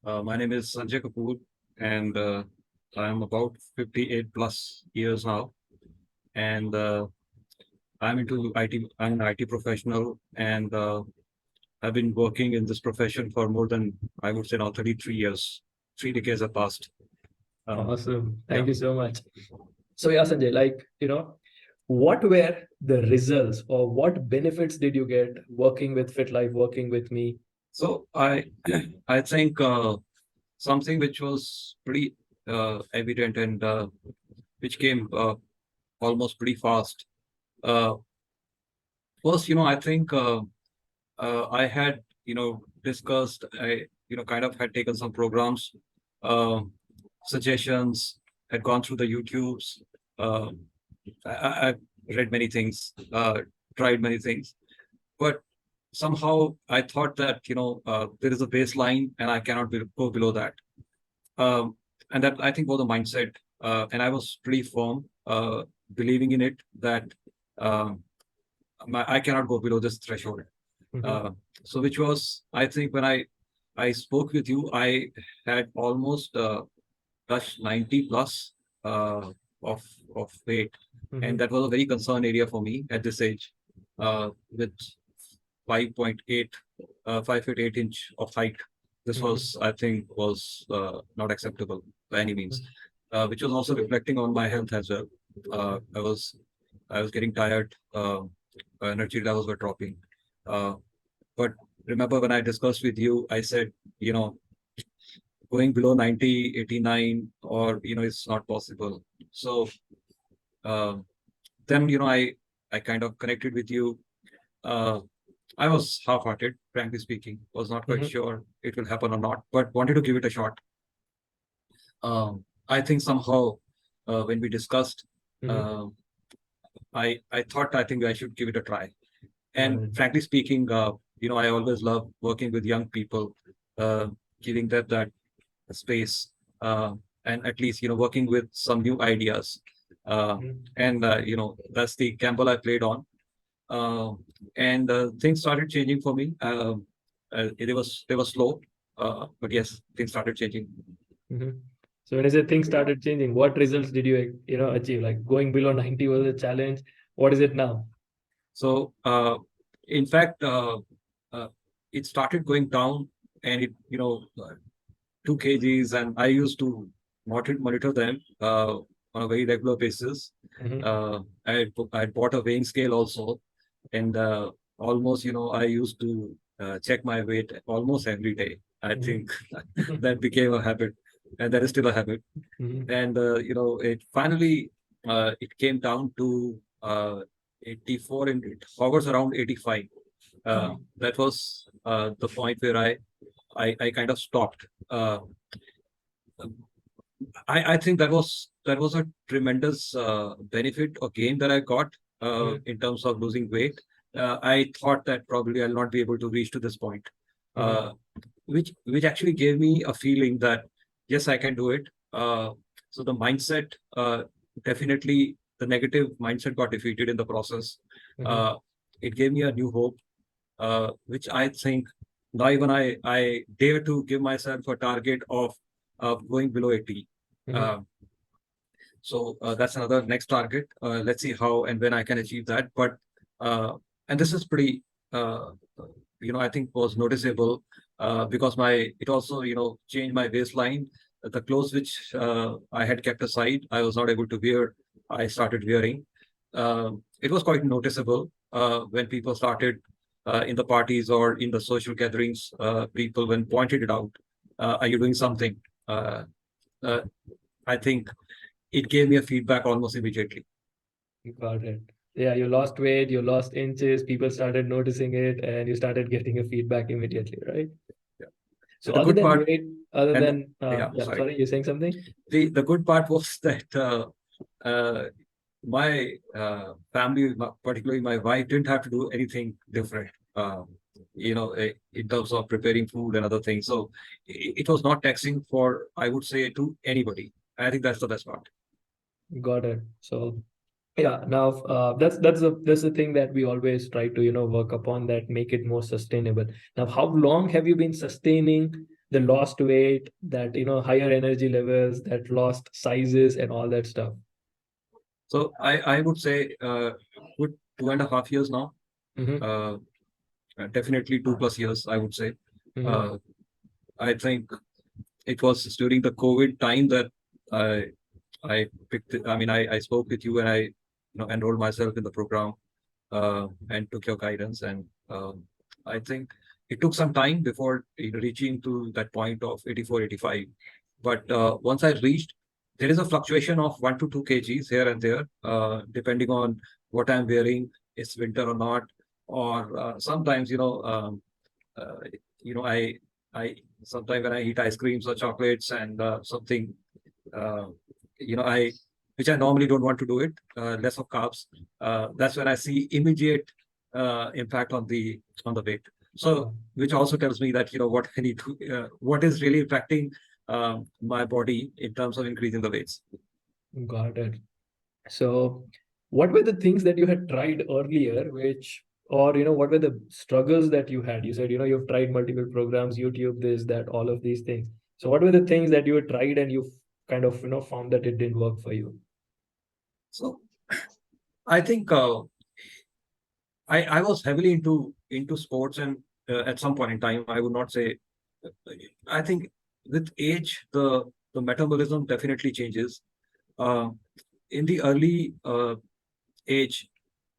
My name is Sanjay Kapoor, and I am about 58 plus years now. And I'm into IT. I'm an IT professional, and I've been working in this profession for more than, I would say, now 33 years. 3 decades have passed. Awesome. Yeah. Thank you so much. So yeah, Sanjay, what were the results or what benefits did you get working with FitLife, working with me? So I think something which was pretty evident and which came almost pretty fast. Uh, First, I think I had, discussed, kind of had taken some programs, uh, suggestions, had gone through the YouTubes. Uh, I've read many things, tried many things, but somehow I thought that, there is a baseline and I cannot go below that. Um, and that I think was the mindset. And I was pretty firm, believing in it that um I cannot go below this threshold. Mhm. Uh, so which was, I think, when I spoke with you, I had almost touched 90 plus uh, of weight, and Mhm. that was a very concern area for me at this age, with 5.8, 5 feet 8 inch of height. This Mhm. was, I think, was not acceptable by any means, which was also reflecting on my health as well. I was getting tired. Energy levels were dropping. Uh, but remember when I discussed with you, I said, going below 90, 89, or, it's not possible. So uh, then, I kind of connected with you. Uh, I was half-hearted, frankly speaking, was not quite Mhm. sure it will happen or not, but wanted to give it a shot. I think somehow when we discussed, Mhm. uh, I thought I think I should give it a try. Got And it. frankly speaking, I always love working with young people, uh, giving them that space, and at least working with some new ideas. Mhm. And that's the gamble I played on. Uh, and things started changing for me. They were slow, but yes, things started changing. Mhm. So when you say things started changing, what results did you achieve? Like going below 90 was a challenge. What is it now? So, in fact, uh, it started going down, and it 2 kgs, and I used to monitor them on a very regular basis. Mhm. I had bought a weighing scale also, and almost I used to check my weight almost every day. I Mhm. think that became a habit, and that is still a habit. Mhm. And it finally it came down to 84, and it hovers around 85. That was the point where I kind of stopped. I think that was a tremendous benefit or gain that I got Mhm. in terms of losing weight. I thought that probably I'll not be able to reach to this point, Mhm. uh, which actually gave me a feeling that yes, I can do it. So the mindset, definitely, the negative mindset got defeated in the process. Mhm. Uh, it gave me a new hope, which I think now even I dare to give myself a target of going below 80. Mhm. Uh, so that's another next target. Let's see how and when I can achieve that. But and this is pretty, uh, I think was noticeable because it also changed my baseline. The clothes which I had kept aside, I was not able to wear. I started wearing. It was quite noticeable when people started in the parties or in the social gatherings. People when pointed it out, are you doing something? Uh, uh, I think it gave me a feedback almost immediately. Got it. Yeah, you lost weight, you lost inches, people started noticing it, and you started getting a feedback immediately, right? Yeah. So And the other good than part, weight, other and than yeah, yeah, sorry. sorry, you're saying something? The good part was that uh, my family, particularly my wife, didn't have to do anything different. In terms of preparing food and other things. So it was not taxing for, I would say, to anybody. I think that's the best part. Got it. So yeah, now that's the thing that we always try to work upon that make it more sustainable. Now, how long have you been sustaining the lost weight, that higher energy levels, that lost sizes and all that stuff? So I would say good 2.5 years now. Mm-hmm. Uh, Definitely 2+ years, I would say. Mm-hmm. Uh, I think it was during the COVID time that I I picked. I mean, I spoke with you and I enrolled myself in the program and took your guidance. And I think it took some time before reaching to that point of 84, 85. But once I reached, there is a fluctuation of 1 to 2 kgs here and there, depending on what I'm wearing, it's winter or not, or sometimes uh, I sometimes when I eat ice creams or chocolates and something, uh, I which I normally don't want to do it, less of carbs. That's when I see immediate impact on the weight. So, which also tells me that what I need to, what is really impacting my body in terms of increasing the weights. Got it. So, what were the things that you had tried earlier, which, or what were the struggles that you had? You said, you've tried multiple programs, YouTube, this, that, all of these things. So, what were the things that you had tried and you kind of, found that it didn't work for you? So, I think I was heavily into sports, and at some point in time, I would not say. I think with age, the metabolism definitely changes. Uh, in the early age,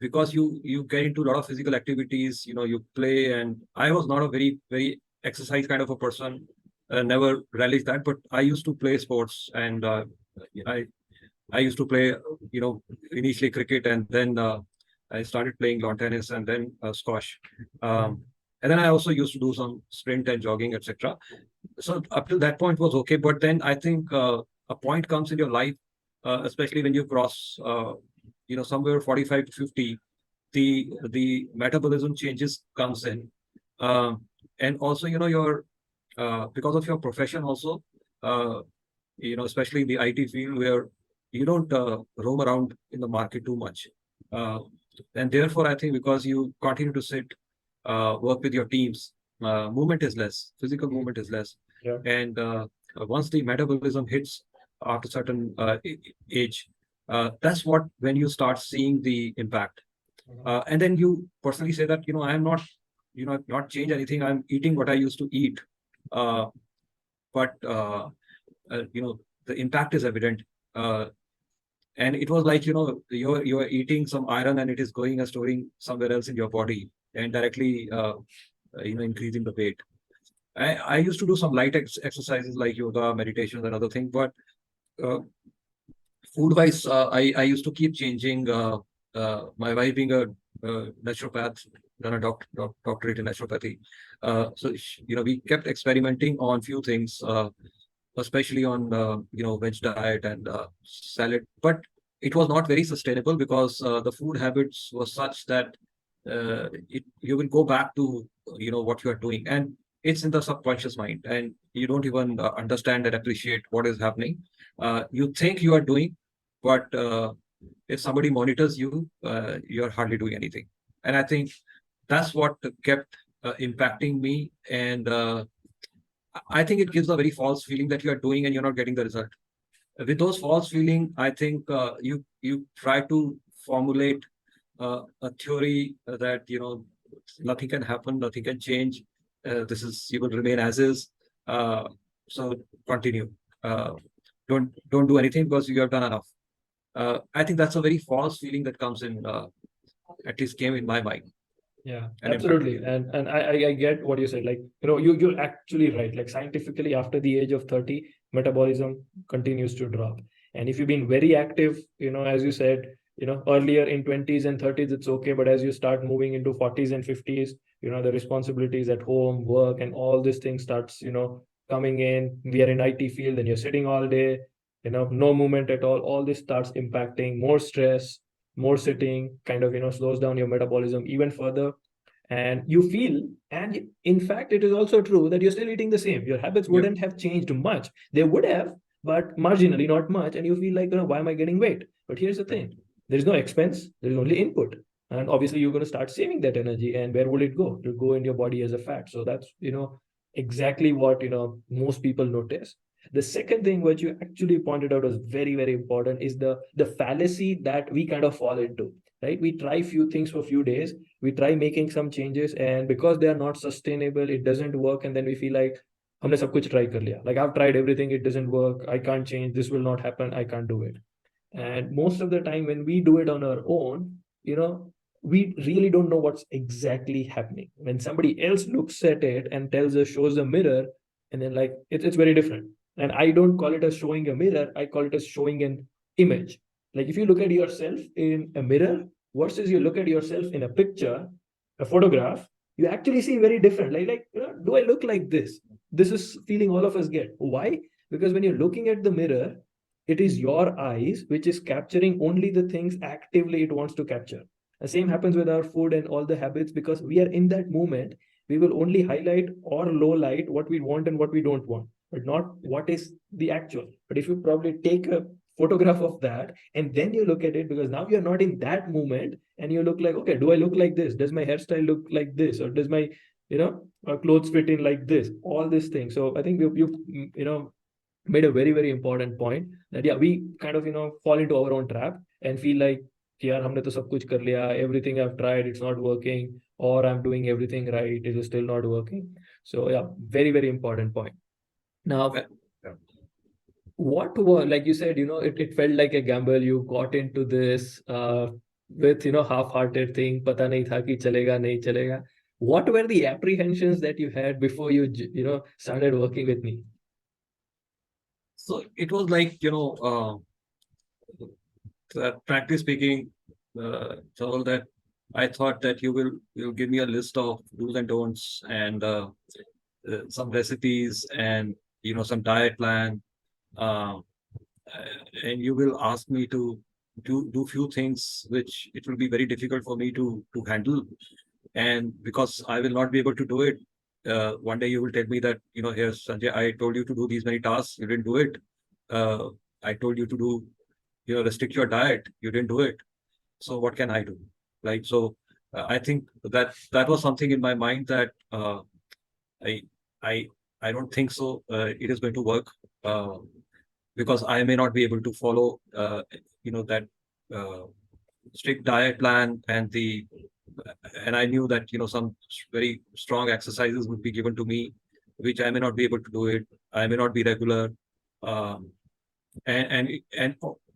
because you get into a lot of physical activities, you play, and I was not a very exercise kind of a person. Never relished that, but I used to play sports, and I I used to play, initially cricket, and then I started playing lawn tennis, and then squash. Um, and then I also used to do some sprint and jogging, etc. So up till that point was okay, but then I think a point comes in your life, especially when you cross, somewhere 45 to 50, the metabolism changes comes in, um, and also your because of your profession also, uh, especially in the IT field where you don't roam around in the market too much. Uh, and therefore, I think because you continue to sit, work with your teams, movement is less, physical movement is less. Yeah. And once the metabolism hits after certain age, that's when you start seeing the impact. And then you personally say that, I am not, not change anything. I'm eating what I used to eat. Uh, but the impact is evident. Uh, and it was like you're eating some iron and it is going and storing somewhere else in your body and directly increasing the weight. I used to do some light exercises like yoga, meditations, and other things, but uh, food wise, I used to keep changing. My wife being a naturopath, done a doctorate in naturopathy. So we kept experimenting on few things, especially on veg diet and salad. But it was not very sustainable because the food habits were such that you will go back to what you are doing, and it's in the subconscious mind, and you don't even understand and appreciate what is happening. You think you are doing, but if somebody monitors you, you're hardly doing anything. And I think that's what kept impacting me. And I think it gives a very false feeling that you are doing and you're not getting the result. With those false feeling, I think you try to formulate a theory that nothing can happen, nothing can change. This is you will remain as is. Uh, so continue. Uh, don't do anything because you have done enough. I think that's a very false feeling that comes in. At least came in my mind Yeah, and impacted absolutely. me. And I get what you said. Like, you're actually right. Like scientifically, after the age of 30, metabolism continues to drop. And if you've been very active, as you said, earlier in 20s and 30s, it's okay. But as you start moving into 40s and 50s, the responsibilities at home, work, and all these things starts, coming in. We are in IT field, and you're sitting all day, no movement at all. All this starts impacting more stress, more sitting, kind of slows down your metabolism even further. And you feel, and in fact it is also true that you're still eating the same. Your habits Yep. wouldn't have changed much. They would have, but marginally, not much. And you feel like, why am I getting weight? But here's the thing: there is no expense, there is only input. And obviously you're going to start saving that energy, and where will it go? It will go in your body as a fat. So that's exactly what most people notice. The second thing which you actually pointed out was very, very important is the fallacy that we kind of fall into, right? We try few things for few days, we try making some changes, and because they are not sustainable, it doesn't work, and then we feel like हमने सब कुछ try कर लिया, like I've tried everything, it doesn't work, I can't change, this will not happen, I can't do it. And most of the time when we do it on our own, we really don't know what's exactly happening. When somebody else looks at it and tells us, shows a mirror, and then like it's very different. And I don't call it as showing a mirror, I call it as showing an image. Like if you look at yourself in a mirror versus you look at yourself in a picture, a photograph, you actually see very different. Do I look like this? This is feeling all of us get. Why? Because when you're looking at the mirror, it is your eyes which is capturing only the things actively it wants to capture. The same happens with our food and all the habits, because we are in that moment, we will only highlight or low light what we want and what we don't want, but not what is the actual. But if you probably take a photograph of that and then you look at it, because now you're not in that moment, and you look like, okay, do I look like this? Does my hairstyle look like this? Or does my clothes fit in like this? All these things. So I think you made a very, very important point that yeah, we kind of fall into our own trap and feel like यार हमने तो सब कुछ कर लिया, everything I've tried, it's not working, or I'm doing everything right, it is still not working. So yeah, very, very important point. Now, Yeah. what were, like you said, it felt like a gamble, you got into this with half-hearted thing, pata nahi tha ki chalega nahi chalega. What were the apprehensions that you had before you started working with me? So it was like, frankly speaking, so that I thought that you'll give me a list of do's and don'ts and some recipes and some diet plan, uh, and you will ask me to do few things which it will be very difficult for me to handle, and because I will not be able to do it. One day you will tell me that here Sanjay, I told you to do these many tasks, you didn't do it. Uh, I told you to do restrict your diet, you didn't do it. So what can I do? Like so, I think that was something in my mind that I I I don't think so. It is going to work because I may not be able to follow that uh, strict diet plan and I knew that some very strong exercises would be given to me, which I may not be able to do it. I may not be regular, um, and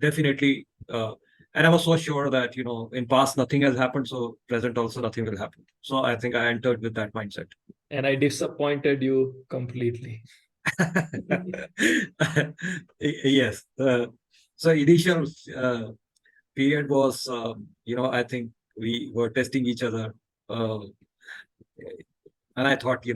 definitely. And I was so sure that in past nothing has happened, so present also nothing will happen. So I think I entered with that mindset. And I disappointed you completely. Yes. So initial period was, I think we were testing each other, uh, and I thought,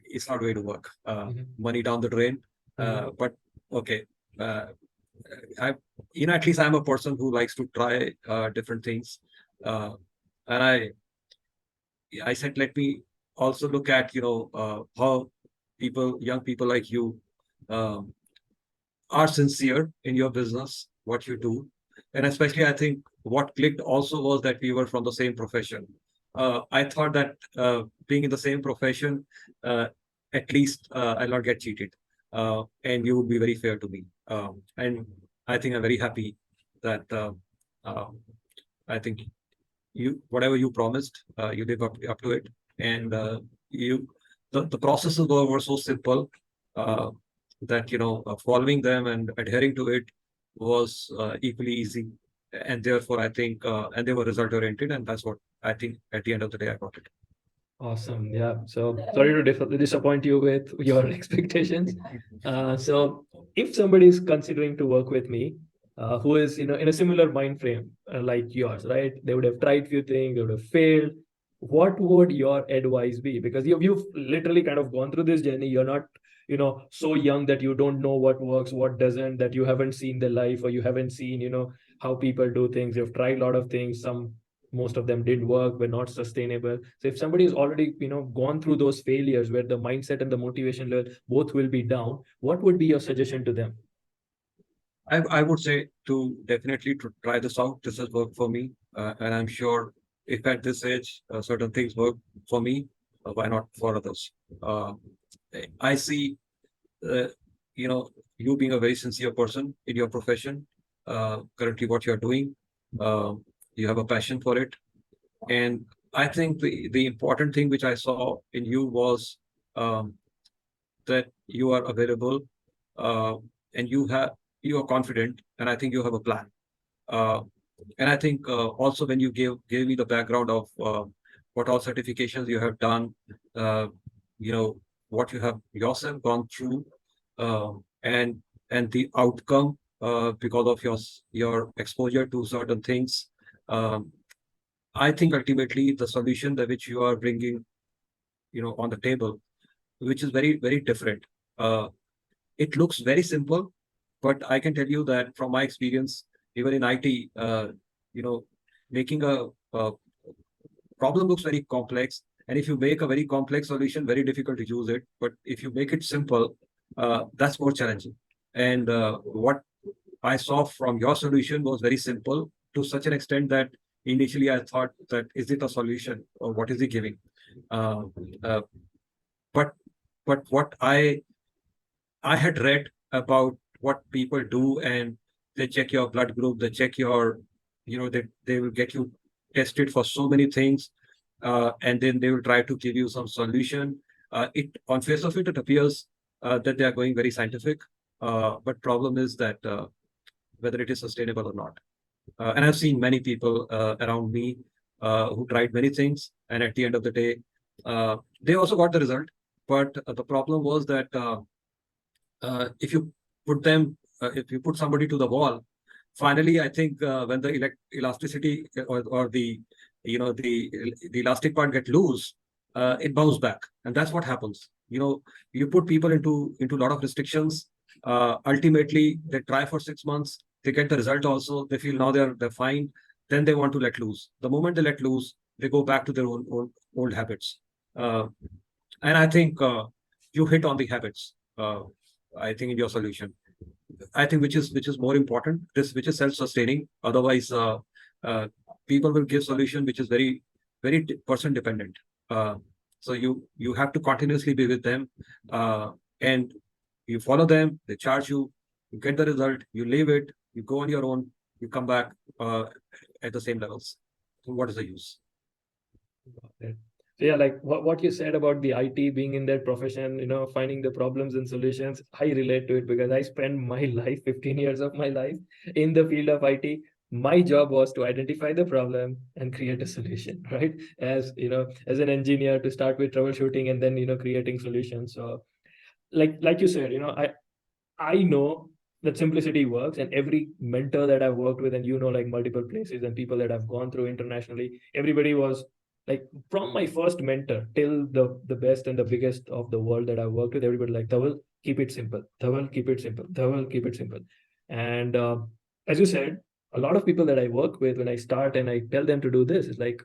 it's not going to work. Money down the drain. But okay, uh, I, at least I'm a person who likes to try different things, and I said, let me also look at, how young people like you, um, are sincere in your business, what you do. And especially, I think what clicked also was that we were from the same profession. I thought that being in the same profession, at least I'll not get cheated. And you would be very fair to me. And I think I'm very happy that uh, I think whatever you promised, you live up to it. And the processes were so simple uh, that following them and adhering to it was equally easy, and therefore I think and they were result oriented, and that's what I think at the end of the day I got it. Awesome. Yeah. So sorry to disappoint you with your expectations. So if somebody is considering to work with me, who is in a similar mind frame like yours, right? They would have tried few things, they would have failed. What would your advice be? Because you've literally kind of gone through this journey. You're not so young that you don't know what works, what doesn't, that you haven't seen the life, or you haven't seen how people do things. You've tried a lot of things. Most of them didn't work, were not sustainable. So if somebody has already gone through those failures where the mindset and the motivation level both will be down, what would be your suggestion to them? I would say to definitely to try this out. This has worked for me, and I'm sure if at this age certain things work for me, why not for others? I see, uh, you know, you being a very sincere person in your profession, currently what you're doing, uh, you have a passion for it. And I think the important thing which I saw in you was um, that you are available, uh, and you are confident, and I think you have a plan. Uh, and I think also when you gave me the background of what all certifications you have done, uh, you know what you have yourself gone through, uh, and the outcome because of your exposure to certain things. Um, I think ultimately the solution that which you are bringing, on the table, which is very different. Uh, it looks very simple, but I can tell you that from my experience, even in IT, making a problem looks very complex. And if you make a very complex solution, very difficult to use it. But if you make it simple, that's more challenging. And what I saw from your solution was very simple to such an extent that initially I thought that is it a solution or what is it giving? Uh, uh, but what I had read about what people do, and they check your blood group, they check your, they will get you tested for so many things, and then they will try to give you some solution. It on face of it, it appears that they are going very scientific, but problem is that whether it is sustainable or not. And I've seen many people around me who tried many things, and at the end of the day, they also got the result. But the problem was that if you if you put somebody to the wall, finally, I think when the elasticity or the the elastic part get loose, it bounces back, and that's what happens. You put people into a lot of restrictions. Ultimately, they try for 6 months, they get the result also. They feel now they're fine. Then they want to let loose. The moment they let loose, they go back to their own old habits. Uh, and I think you hit on the habits. I think in your solution, I think which is more important. This which is self-sustaining. Otherwise, uh, people will give solution which is very person dependent. Uh, so you have to continuously be with them, and you follow them. They charge you. You get the result. You leave it. You go on your own. You come back at the same levels. So what is the use? Got it. So yeah, like what you said about the IT being in that profession, finding the problems and solutions, I relate to it because I spent my life, 15 years of my life in the field of IT. My job was to identify the problem and create a solution, right? As an engineer, to start with troubleshooting and then, creating solutions. So like you said, I know that simplicity works, and every mentor that I've worked with, and like multiple places and people that I've gone through internationally, everybody was like, from my first mentor till the best and the biggest of the world that I've worked with, everybody like, Dhaval, keep it simple. Dhaval, keep it simple. Dhaval, keep it simple. And as you said, a lot of people that I work with, when I start and I tell them to do this, it's like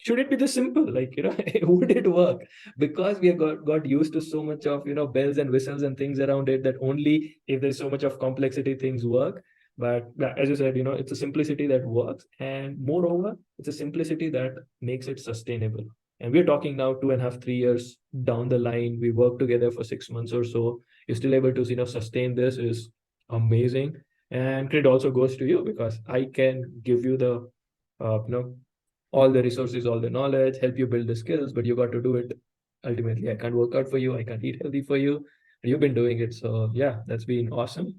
should it be this simple, would it work? Because we have got used to so much of bells and whistles and things around it, that only if there's so much of complexity things work. But yeah, as you said, it's a simplicity that works, and moreover, it's a simplicity that makes it sustainable. And we're talking now 2.5 3 years down the line, we work together for 6 months or so, you're still able to sustain this, is amazing. And credit also goes to you, because I can give you the all the resources, all the knowledge, help you build the skills, but you got to do it. Ultimately, I can't work out for you, I can't eat healthy for you. You've been doing it. So yeah, that's been awesome.